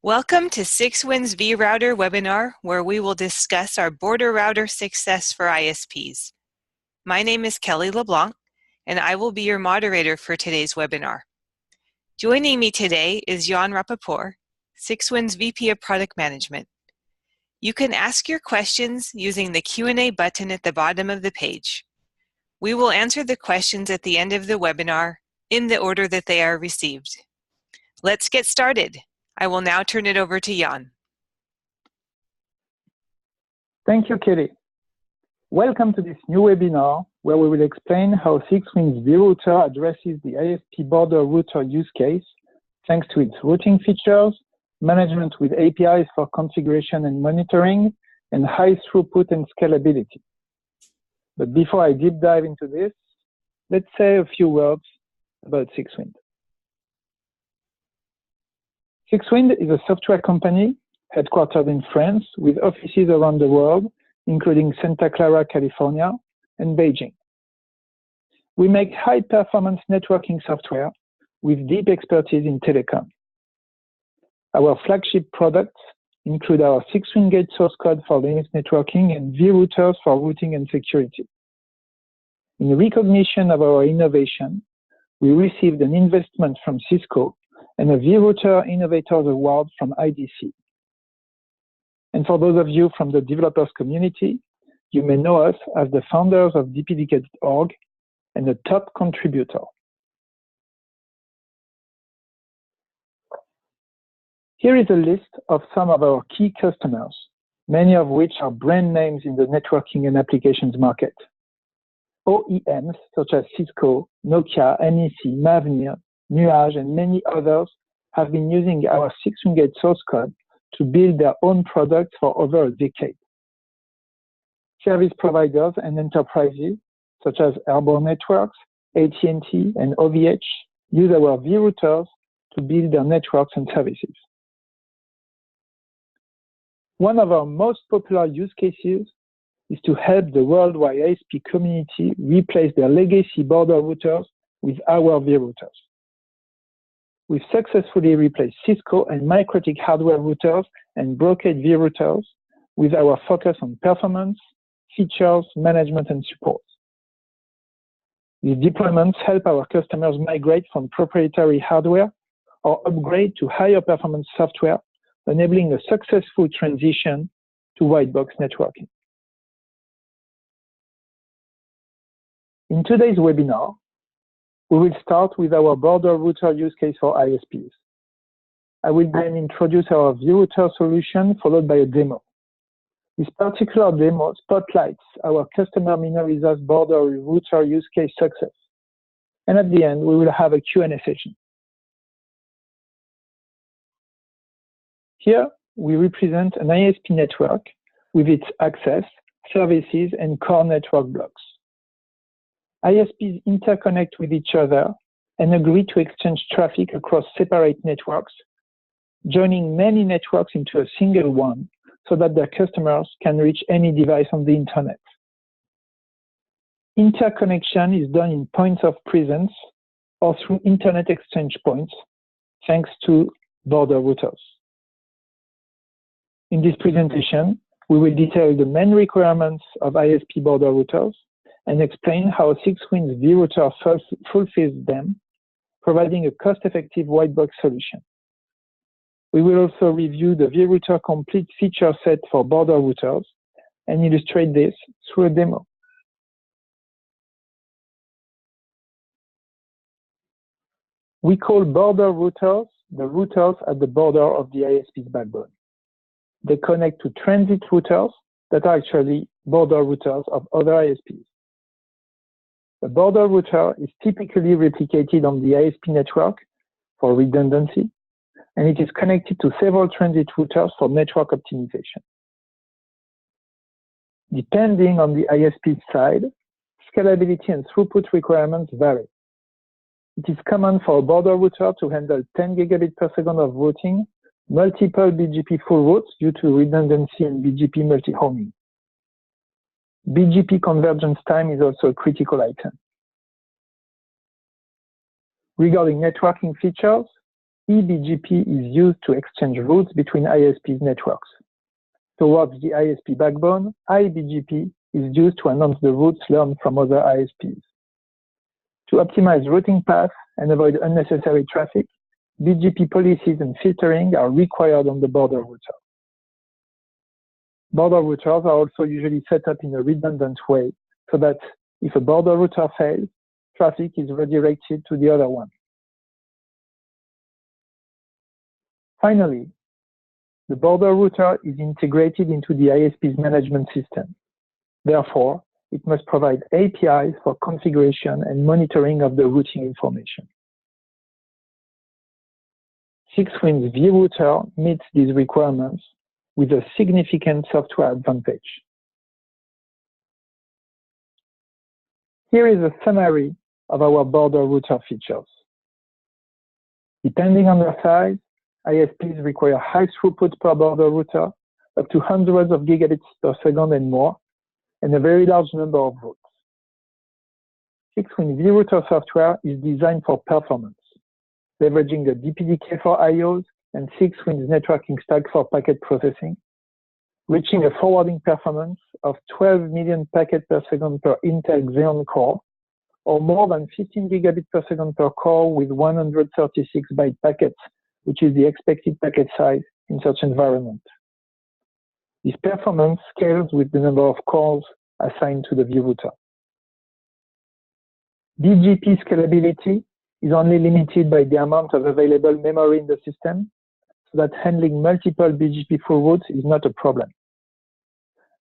Welcome to 6WIN's vRouter webinar, where we will discuss our border router success for ISPs. My name is Kelly LeBlanc, and I will be your moderator for today's webinar. Joining me today is Jan Rappaport, 6WIN's VP of Product Management. You can ask your questions using the Q&A button at the bottom of the page. We will answer the questions at the end of the webinar in the order that they are received. Let's get started. I will now turn it over to Jan. Thank you, Kelly. Welcome to this new webinar where we will explain how 6WIN's vRouter addresses the ISP border router use case thanks to its routing features, management with APIs for configuration and monitoring, and high throughput and scalability. But before I deep dive into this, let's say a few words about 6WIN. 6WIN is a software company headquartered in France with offices around the world, including Santa Clara, California, and Beijing. We make high-performance networking software with deep expertise in telecom. Our flagship products include our 6WIN Gate source code for Linux networking and vRouters for routing and security. In recognition of our innovation, we received an investment from Cisco and a vRouter Innovators Award from IDC. And for those of you from the developers community, you may know us as the founders of dpdk.org and a top contributor. Here is a list of some of our key customers, many of which are brand names in the networking and applications market. OEMs such as Cisco, Nokia, NEC, Mavenir, Nuage, and many others have been using our 6WIN Gate source code to build their own products for over a decade. Service providers and enterprises such as Airborne Networks, AT&T, and OVH use our vRouters to build their networks and services. One of our most popular use cases is to help the worldwide ISP community replace their legacy border routers with our vRouters. We've successfully replaced Cisco and MikroTik hardware routers and brokered vRouters with our focus on performance, features, management, and support. These deployments help our customers migrate from proprietary hardware or upgrade to higher performance software, enabling a successful transition to whitebox networking. In today's webinar, we will start with our border router use case for ISPs. I will then introduce our vRouter solution, followed by a demo. This particular demo spotlights our customer Minoriza's border router use case success. And at the end, we will have a Q&A session. Here, we represent an ISP network with its access, services, and core network blocks. ISPs interconnect with each other and agree to exchange traffic across separate networks, joining many networks into a single one so that their customers can reach any device on the internet. Interconnection is done in points of presence or through internet exchange points, thanks to border routers. In this presentation, we will detail the main requirements of ISP border routers and explain how 6WIN's vRouter fulfills them, providing a cost-effective whitebox solution. We will also review the vRouter complete feature set for border routers and illustrate this through a demo. We call border routers the routers at the border of the ISP's backbone. They connect to transit routers that are actually border routers of other ISPs. A border router is typically replicated on the ISP network for redundancy, and it is connected to several transit routers for network optimization. Depending on the ISP side, scalability and throughput requirements vary. It is common for a border router to handle 10 gigabit per second of routing, multiple BGP full routes due to redundancy and BGP multi-homing. BGP convergence time is also a critical item. Regarding networking features, eBGP is used to exchange routes between ISPs networks. Towards the ISP backbone, iBGP is used to announce the routes learned from other ISPs. To optimize routing paths and avoid unnecessary traffic, BGP policies and filtering are required on the border router. Border routers are also usually set up in a redundant way so that if a border router fails, traffic is redirected to the other one. Finally, the border router is integrated into the ISP's management system. Therefore, it must provide APIs for configuration and monitoring of the routing information. 6WIND vRouter meets these requirements with a significant software advantage. Here is a summary of our border router features. Depending on their size, ISPs require high throughput per border router, up to hundreds of gigabits per second and more, and a very large number of routes. 6WIND vRouter software is designed for performance, leveraging the DPDK for IOs and 6WIND's networking stack for packet processing, reaching a forwarding performance of 12 million packets per second per Intel Xeon core, or more than 15 gigabits per second per core with 136 byte packets, which is the expected packet size in such environment. This performance scales with the number of cores assigned to the vRouter. BGP scalability is only limited by the amount of available memory in the system, so that handling multiple BGP full routes is not a problem.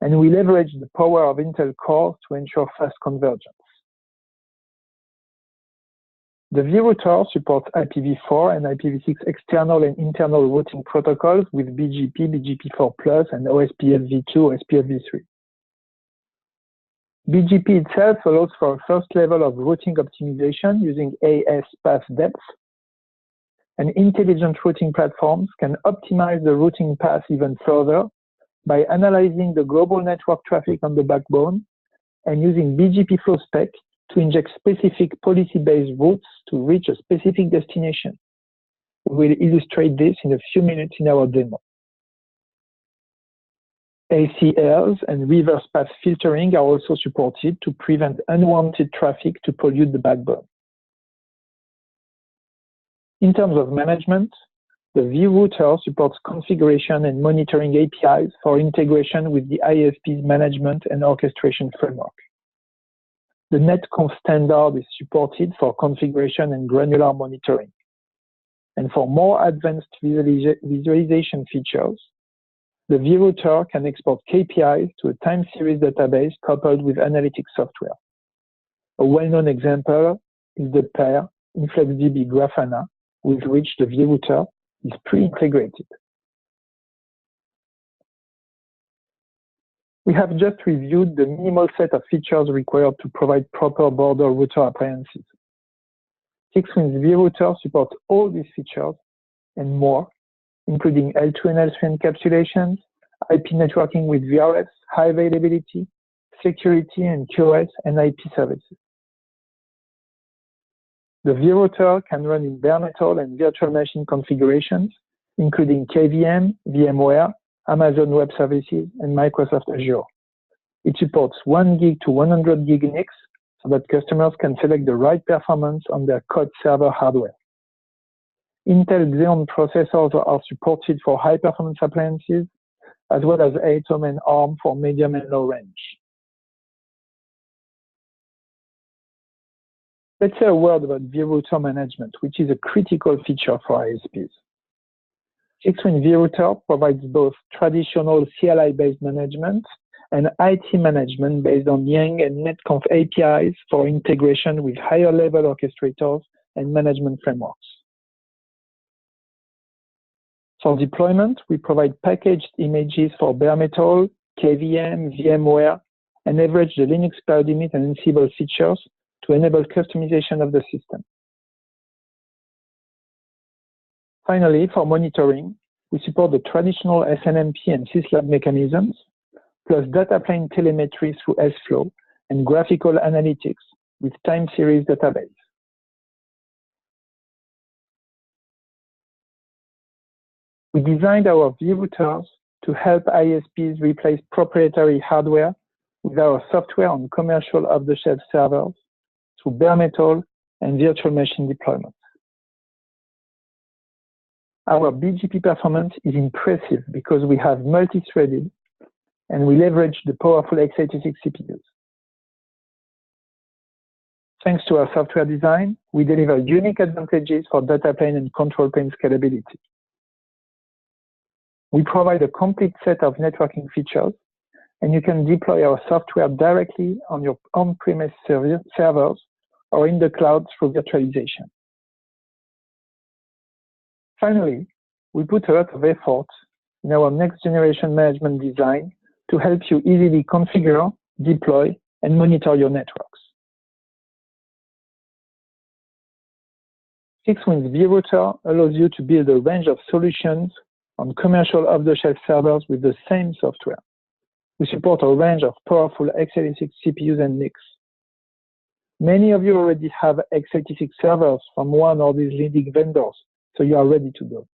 And we leverage the power of Intel cores to ensure fast convergence. The vRouter supports IPv4 and IPv6 external and internal routing protocols with BGP, BGP4+, and OSPF-v2, OSPF-v3. BGP itself allows for a first level of routing optimization using AS path depth, and intelligent routing platforms can optimize the routing path even further by analyzing the global network traffic on the backbone and using BGP flow spec to inject specific policy-based routes to reach a specific destination. We will illustrate this in a few minutes in our demo. ACLs and reverse path filtering are also supported to prevent unwanted traffic to pollute the backbone. In terms of management, the vRouter supports configuration and monitoring APIs for integration with the ISP's management and orchestration framework. The netconf standard is supported for configuration and granular monitoring. And for more advanced visualization features, the vRouter can export KPIs to a time series database coupled with analytics software. A well-known example is the pair InfluxDB Grafana, with which the vRouter is pre-integrated. We have just reviewed the minimal set of features required to provide proper border router appliances. 6WIND vRouter supports all these features and more, including L2 and L3 encapsulations, IP networking with VRFs, high availability, security and QoS, and IP services. The vRouter can run in bare metal and virtual machine configurations, including KVM, VMware, Amazon Web Services, and Microsoft Azure. It supports 1 gig to 100 gig NICs so that customers can select the right performance on their code server hardware. Intel Xeon processors are supported for high-performance appliances, as well as Atom and ARM for medium and low range. Let's say a word about vRouter management, which is a critical feature for ISPs. 6WIND vRouter provides both traditional CLI-based management and IT management based on Yang and netconf APIs for integration with higher-level orchestrators and management frameworks. For deployment, we provide packaged images for bare metal, KVM, VMware, and leverage the Linux Cloud Init and Ansible features to enable customization of the system. Finally, for monitoring, we support the traditional SNMP and syslab mechanisms, plus data plane telemetry through SFlow and graphical analytics with time series database. We designed our vRouters to help ISPs replace proprietary hardware with our software on commercial off-the-shelf servers through bare metal and virtual machine deployments. Our BGP performance is impressive because we have multi-threaded and we leverage the powerful x86 CPUs. Thanks to our software design, we deliver unique advantages for data plane and control plane scalability. We provide a complete set of networking features, and you can deploy our software directly on your on-premise servers or in the cloud through virtualization. Finally, we put a lot of effort in our next-generation management design to help you easily configure, deploy, and monitor your networks. 6WIND vRouter allows you to build a range of solutions on commercial off-the-shelf servers with the same software. We support a range of powerful x86 CPUs and NICs. Many of you already have x86 servers from one or these leading vendors, so you are ready to go.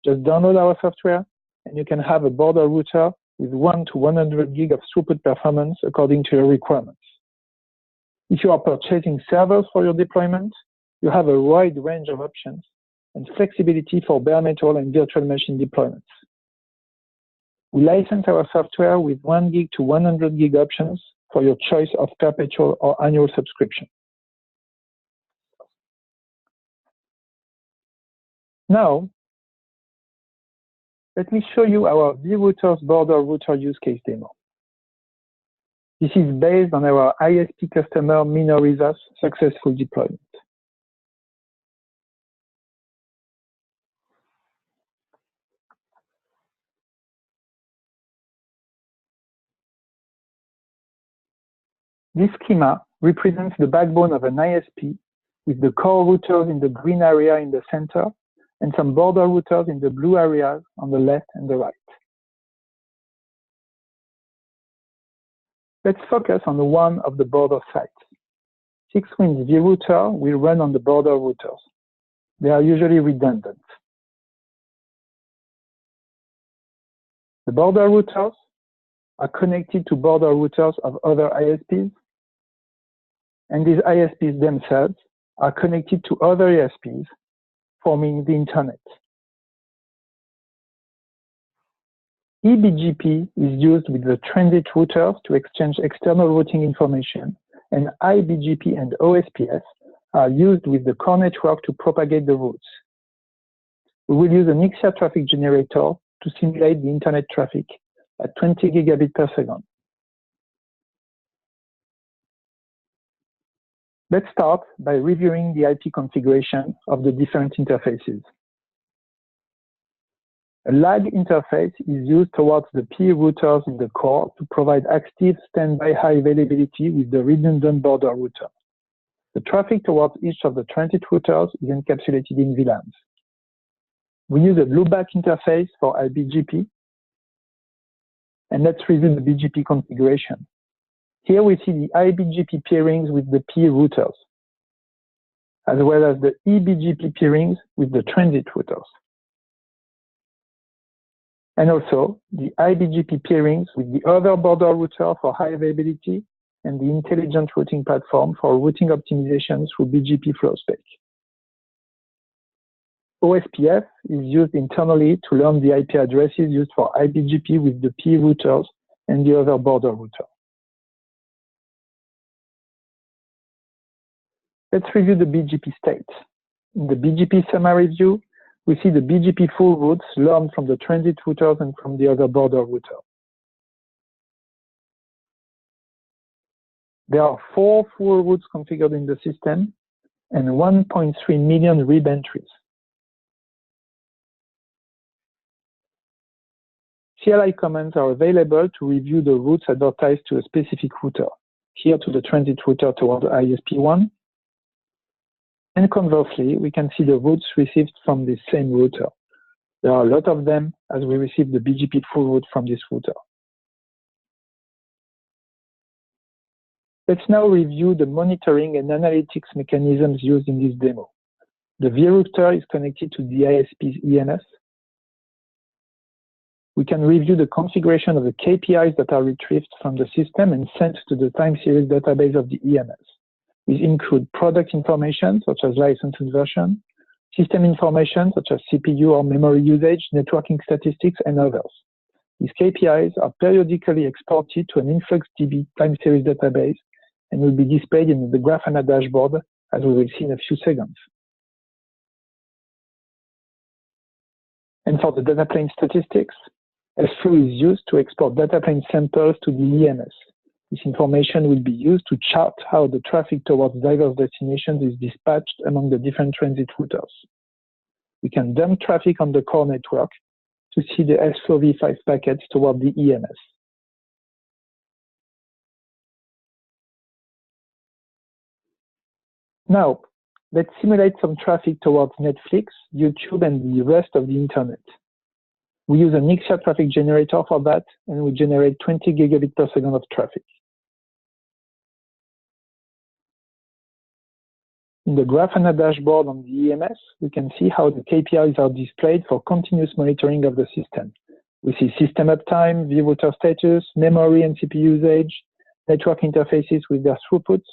Just download our software, and you can have a border router with 1 to 100 gig of throughput performance according to your requirements. If you are purchasing servers for your deployment, you have a wide range of options and flexibility for bare metal and virtual machine deployments. We license our software with 1 gig to 100 gig options for your choice of perpetual or annual subscription. Now, let me show you our vRouters border router use case demo. This is based on our ISP customer Minoriza's successful deployment. This schema represents the backbone of an ISP with the core routers in the green area in the center and some border routers in the blue areas on the left and the right. Let's focus on one of the border sites. 6WIND vRouter will run on the border routers. They are usually redundant. The border routers are connected to border routers of other ISPs, and these ISPs themselves are connected to other ISPs, forming the internet. eBGP is used with the transit routers to exchange external routing information, and iBGP and OSPF are used with the core network to propagate the routes. We will use an Ixia traffic generator to simulate the internet traffic at 20 gigabit per second. Let's start by reviewing the IP configuration of the different interfaces. A lag interface is used towards the P routers in the core to provide active standby high availability with the redundant border router. The traffic towards each of the transit routers is encapsulated in VLANs. We use a loopback interface for iBGP, and let's review the BGP configuration. Here we see the iBGP peerings with the P routers, as well as the eBGP peerings with the transit routers. And also the iBGP peerings with the other border router for high availability and the intelligent routing platform for routing optimization through BGP FlowSpec. OSPF is used internally to learn the IP addresses used for iBGP with the P routers and the other border router. Let's review the BGP state. In the BGP summary view, we see the BGP full routes learned from the transit routers and from the other border router. There are 4 full routes configured in the system and 1.3 million RIB entries. CLI commands are available to review the routes advertised to a specific router, here to the transit router toward ISP1. And conversely, we can see the routes received from the same router. There are a lot of them as we receive the BGP full route from this router. Let's now review the monitoring and analytics mechanisms used in this demo. The vRouter is connected to the ISP's ENS. we can review the configuration of the KPIs that are retrieved from the system and sent to the time series database of the EMS. These include product information, such as license and version, system information, such as CPU or memory usage, networking statistics, and others. These KPIs are periodically exported to an InfluxDB time series database and will be displayed in the Grafana dashboard, as we will see in a few seconds. And for the data plane statistics, SFlow is used to export data plane samples to the EMS. This information will be used to chart how the traffic towards diverse destinations is dispatched among the different transit routers. We can dump traffic on the core network to see the SFlow v5 packets toward the EMS. Now, let's simulate some traffic towards Netflix, YouTube, and the rest of the internet. We use an Ixia traffic generator for that, and we generate 20 gigabit per second of traffic. In the Grafana dashboard on the EMS, we can see how the KPIs are displayed for continuous monitoring of the system. We see system uptime, vRouter status, memory and CPU usage, network interfaces with their throughputs,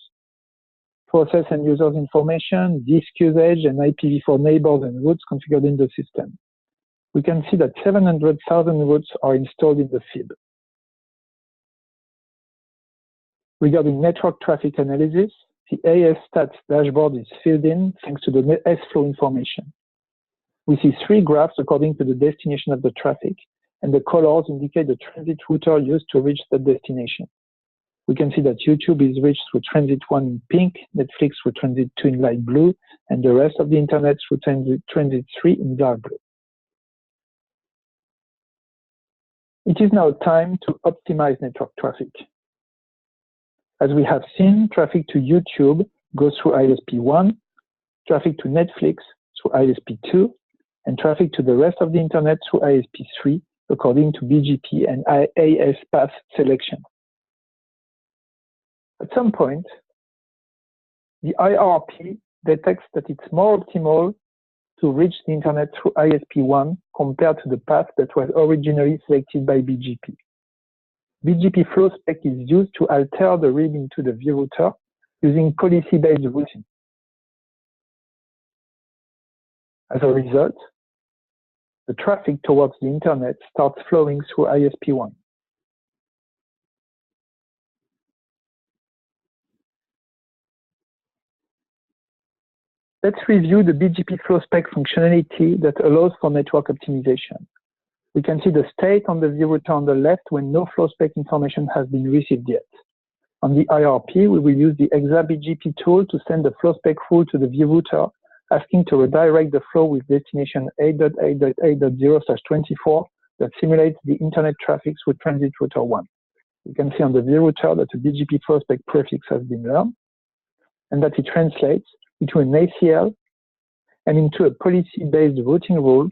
process and users information, disk usage, and IPv4 neighbors and routes configured in the system. We can see that 700,000 routes are installed in the FIB. Regarding network traffic analysis, the AS stats dashboard is filled in thanks to the SFlow information. We see three graphs according to the destination of the traffic, and the colors indicate the transit router used to reach that destination. We can see that YouTube is reached through transit 1 in pink, Netflix through transit 2 in light blue, and the rest of the internet through transit 3 in dark blue. It is now time to optimize network traffic. As we have seen, traffic to YouTube goes through ISP 1, traffic to Netflix through ISP 2, and traffic to the rest of the internet through ISP 3, according to BGP and AS path selection. At some point, the IRP detects that it's more optimal to reach the internet through ISP 1 compared to the path that was originally selected by BGP. BGP flow spec is used to alter the read into the vRouter using policy-based routing. As a result, the traffic towards the internet starts flowing through ISP 1. Let's review the BGP flow spec functionality that allows for network optimization. We can see the state on the vRouter on the left when no flow spec information has been received yet. On the IRP, we will use the ExaBGP tool to send the flow spec rule to the vRouter, asking to redirect the flow with destination 8.8.8.0/24 that simulates the internet traffic through transit router 1. You can see on the vRouter that the BGP flow spec prefix has been learned, and that it translates into an ACL and into a policy-based routing rule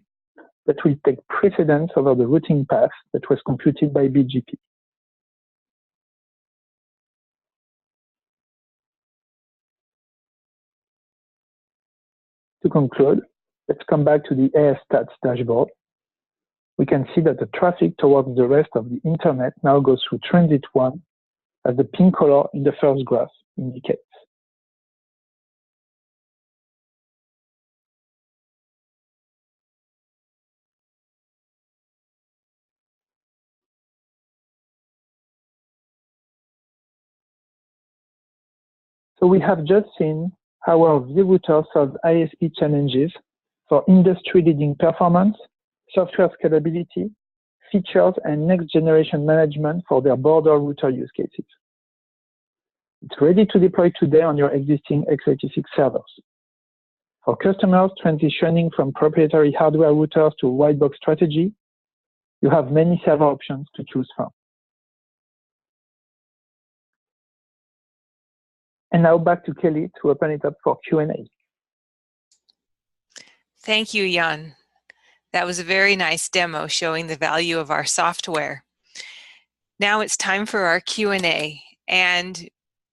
that will take precedence over the routing path that was computed by BGP. To conclude, let's come back to the AS stats dashboard. We can see that the traffic towards the rest of the internet now goes through transit 1, as the pink color in the first graph indicates. So we have just seen how our vRouter solves ISP challenges for industry-leading performance, software scalability, features, and next-generation management for their border router use cases. It's ready to deploy today on your existing x86 servers. For customers transitioning from proprietary hardware routers to a whitebox strategy, you have many server options to choose from. And now back to Kelly to open it up for Q&A. Thank you, Jan. That was a very nice demo showing the value of our software. Now it's time for our Q&A, and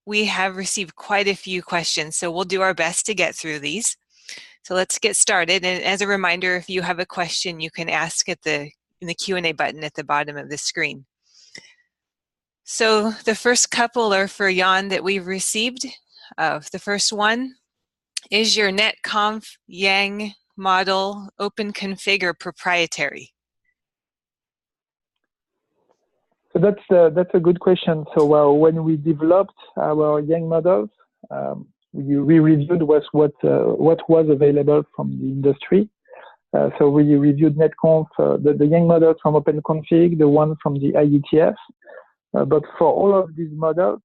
we have received quite a few questions, so we'll do our best to get through these. So let's get started. And as a reminder, if you have a question, you can ask at the in the Q&A button at the bottom of the screen. So the first couple are for Jan that we've received. The first one, is your netconf Yang model open config or proprietary? So that's a good question. So when we developed our Yang models, we reviewed what was available from the industry. So we reviewed netconf, the Yang models from OpenConfig, the one from the IETF. But for all of these models,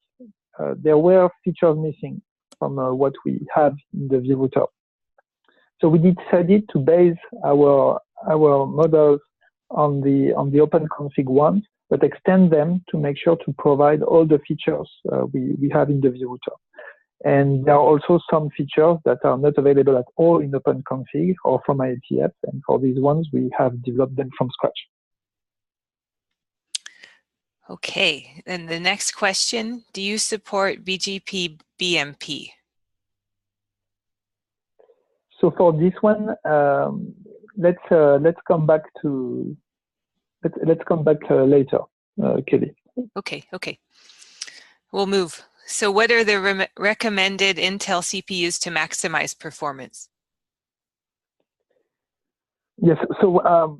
there were features missing from what we have in the vRouter. So we decided to base our models on the OpenConfig ones, but extend them to make sure to provide all the features we have in the vRouter. And there are also some features that are not available at all in OpenConfig or from IETF. And for these ones, we have developed them from scratch. Okay, and the next question, do you support BGP BMP? So for this one, let's come back to later, Kelly. Okay. We'll move. So what are the recommended Intel CPUs to maximize performance? Yes, so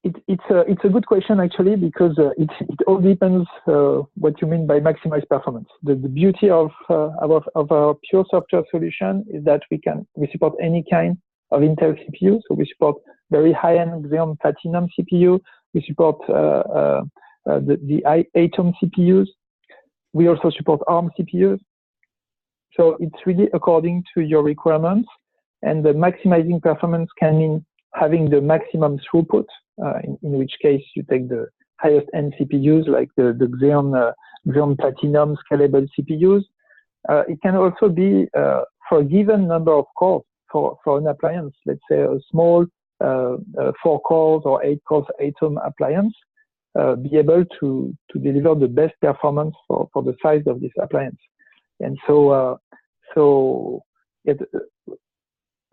it's a good question actually, because it all depends what you mean by maximize performance. The beauty of our pure software solution is that we support any kind of Intel CPU. So we support very high-end Xeon Platinum CPU. We support the Atom CPUs. We also support ARM CPUs. So it's really according to your requirements, and the maximizing performance can mean having the maximum throughput, in which case you take the highest end CPUs like the Xeon Platinum scalable CPUs. It can also be for a given number of cores for an appliance, let's say a small 4 cores or 8 cores Atom appliance, be able to deliver the best performance for the size of this appliance. And so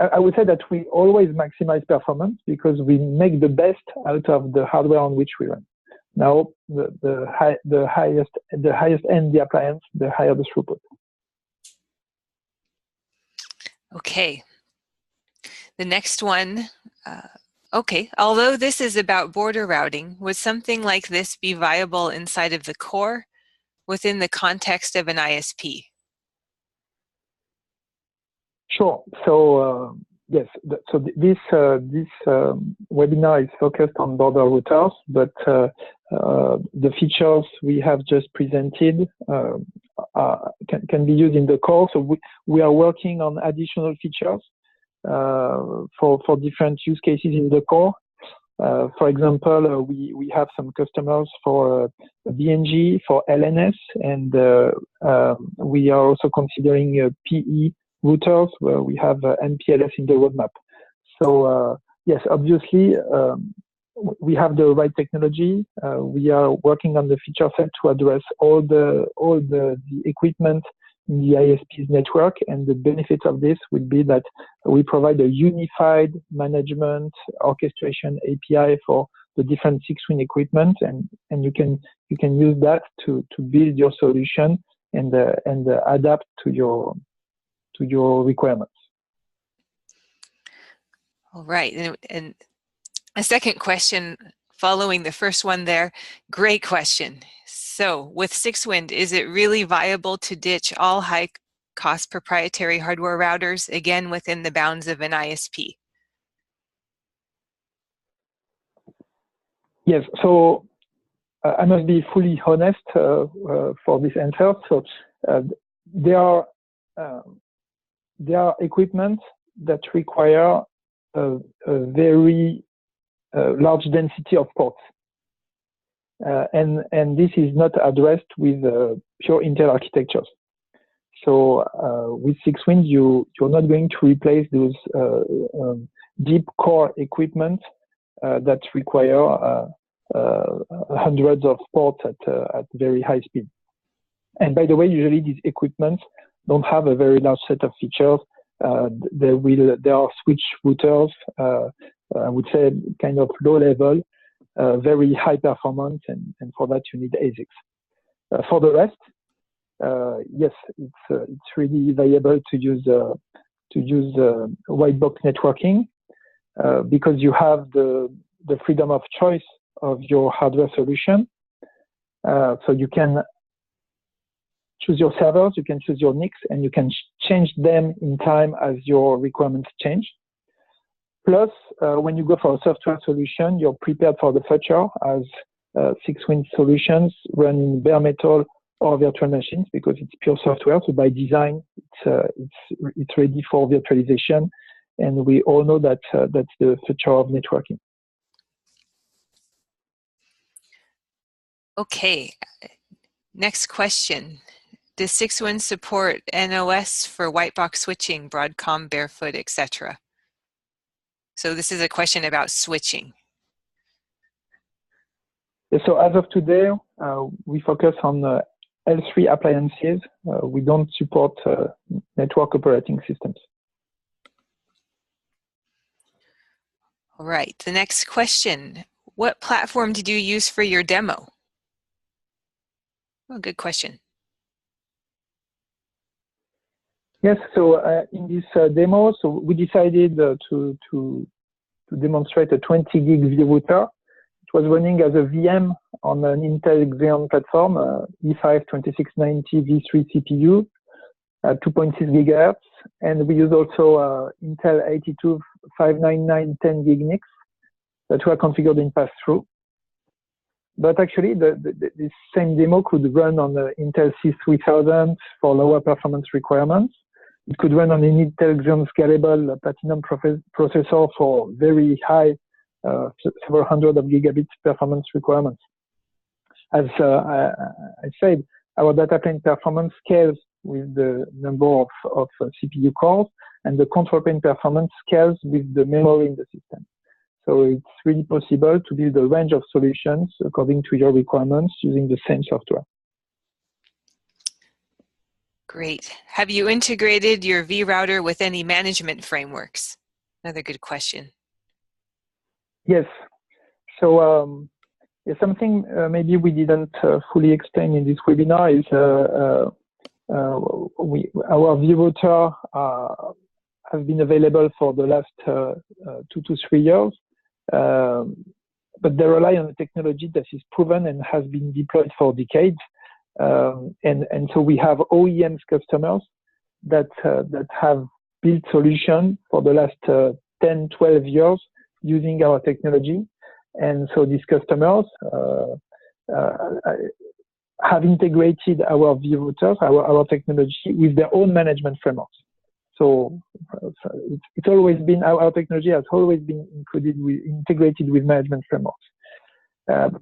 I would say that we always maximize performance because we make the best out of the hardware on which we run. Now, the highest end the appliance, the higher the throughput. Okay. The next one. Okay, although this is about border routing, would something like this be viable inside of the core within the context of an ISP? Sure. So yes, this webinar is focused on border routers, but the features we have just presented can be used in the core. So we are working on additional features for different use cases in the core. For example, we have some customers for BNG, for LNS, and we are also considering PE routers where we have MPLS in the roadmap. So yes, obviously we have the right technology. We are working on the feature set to address all the equipment in the ISPs network, and the benefits of this will be that we provide a unified management orchestration API for the different 6WIND equipment, and you can use that to build your solution and adapt to your requirements. All right, and a second question following the first one there. Great question. So with 6WIND, is it really viable to ditch all high-cost proprietary hardware routers, again within the bounds of an ISP? Yes, so I must be fully honest for this answer. So there are equipment that require a very large density of ports. And this is not addressed with pure Intel architectures. So with 6WIND, you're not going to replace those deep core equipment that require hundreds of ports at very high speed. And by the way, usually these equipment don't have a very large set of features. There are switch routers. I would say kind of low level, very high performance, and for that you need ASICs. For the rest, yes, it's really viable to use whitebox networking because you have the freedom of choice of your hardware solution. So you can choose your servers, you can choose your NICs, and you can change them in time as your requirements change. Plus, when you go for a software solution, you're prepared for the future as 6WIND solutions run in bare metal or virtual machines because it's pure software. So by design, it's ready for virtualization, and we all know that that's the future of networking. Okay, next question. Does 6WIND support NOS for whitebox switching, Broadcom, Barefoot, etc.? So this is a question about switching. So as of today, we focus on L3 appliances. We don't support network operating systems. All right, the next question. What platform did you use for your demo? Oh, good question. Yes, so in this demo, so we decided to demonstrate a 20 gig vRouter. It was running as a VM on an Intel Xeon platform, E5 2690 V3 CPU, 2.6 gigahertz, and we use also Intel 82599 10 gig NICs that were configured in pass-through. But actually, this same demo could run on the Intel C3000 for lower performance requirements. It could run on an Intel Xeon Scalable Platinum processor for very high, several hundred of gigabits performance requirements. As I said, our data plane performance scales with the number of CPU cores, and the control plane performance scales with the memory in the system. So it's really possible to build a range of solutions according to your requirements using the same software. Great. Have you integrated your vRouter with any management frameworks? Another good question. Yes. So something maybe we didn't fully explain in this webinar is our vRouter has been available for the last 2 to 3 years, but they rely on a technology that is proven and has been deployed for decades. And so we have OEMs customers that have built solutions for the last 10, 12 years using our technology. And so these customers have integrated our vRouters, our technology, with their own management frameworks. So it's always been, our technology has always been integrated with management frameworks.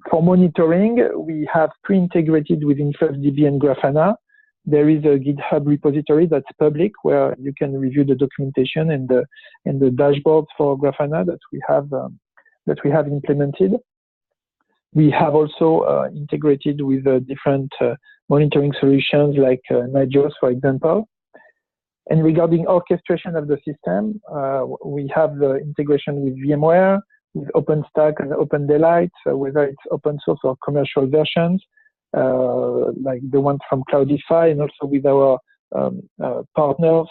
For monitoring, we have pre-integrated with InfluxDB and Grafana. There is a GitHub repository that's public where you can review the documentation and the dashboards for Grafana that we have implemented. We have also integrated with different monitoring solutions like Nagios, for example. And regarding orchestration of the system, we have the integration with VMware, with OpenStack and OpenDaylight, whether it's open source or commercial versions, like the ones from Cloudify, and also with our partners,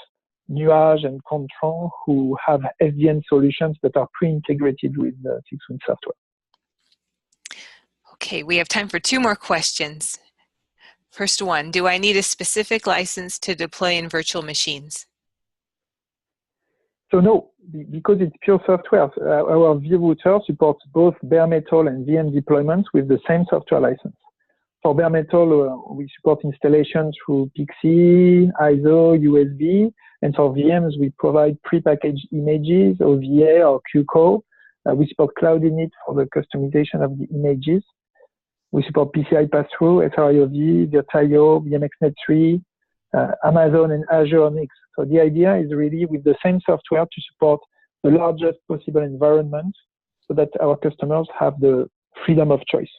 Nuage and Contron, who have SDN solutions that are pre-integrated with 6WIND software. Okay, we have time for 2 more questions. First one, do I need a specific license to deploy in virtual machines? So no, because it's pure software. Our vRouter supports both bare metal and VM deployments with the same software license. For bare metal, we support installation through PXE, ISO, USB, and for VMs, we provide prepackaged images, OVA or QCO. We support Cloud Init for the customization of the images. We support PCI pass-through, SRIOV, Virtio, VMXNet 3, Amazon and Azure NICs. So the idea is really with the same software to support the largest possible environment so that our customers have the freedom of choice.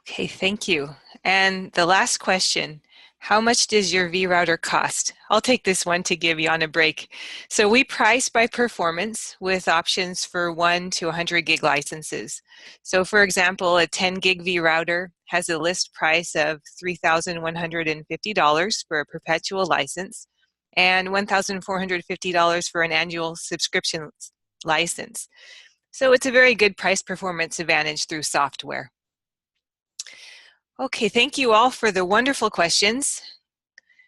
Okay, thank you. And the last question, How much does your vRouter cost? I'll take this one to give you on a break. So we price by performance with options for 1 to 100 gig licenses. So for example, a 10 gig vRouter has a list price of $3,150 for a perpetual license and $1,450 for an annual subscription license. So it's a very good price performance advantage through software. Okay, thank you all for the wonderful questions.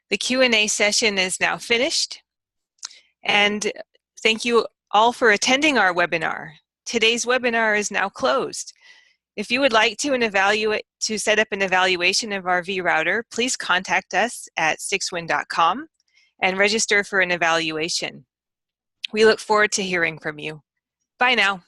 The Q&A session is now finished. And thank you all for attending our webinar. Today's webinar is now closed. If you would like to set up an evaluation of our vRouter, please contact us at 6WIND.com and register for an evaluation. We look forward to hearing from you. Bye now.